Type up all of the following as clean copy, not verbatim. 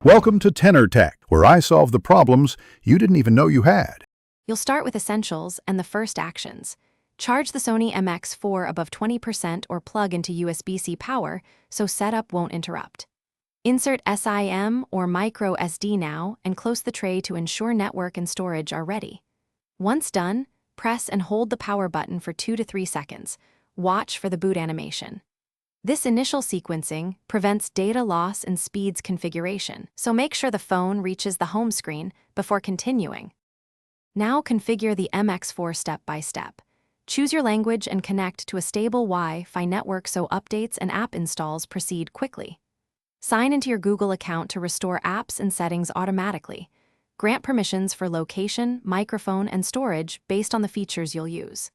Welcome to Tenor Tech, where I solve the problems you didn't even know you had. You'll start with essentials and the first actions. Charge the Sony MX4 above 20% or plug into USB-C power so setup won't interrupt. Insert SIM or micro SD now and close the tray to ensure network and storage are ready. Once done, press and hold the power button for 2 to 3 seconds. Watch for the boot animation. This initial sequencing prevents data loss and speeds configuration, so make sure the phone reaches the home screen before continuing. Now configure the MX4 step by step. Choose your language and connect to a stable Wi-Fi network so updates and app installs proceed quickly. Sign into your Google account to restore apps and settings automatically. Grant permissions for location, microphone, and storage based on the features you'll use.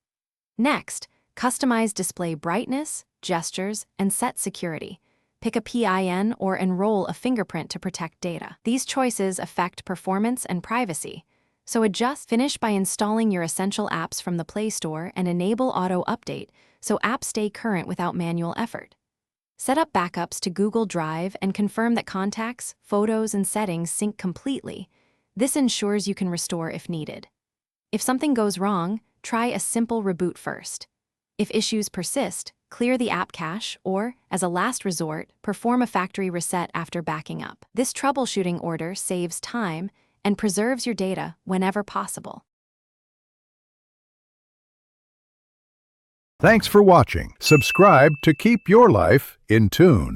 Next, customize display brightness, gestures, and set security. Pick a PIN or enroll a fingerprint to protect data. These choices affect performance and privacy, so finish by installing your essential apps from the Play Store and enable auto update so apps stay current without manual effort. Set up backups to Google Drive and confirm that contacts, photos, and settings sync completely. This ensures you can restore if needed. If something goes wrong, try a simple reboot first. If issues persist, clear the app cache or, as a last resort, perform a factory reset after backing up. This troubleshooting order saves time and preserves your data whenever possible. Thanks for watching. Subscribe to keep your life in tune.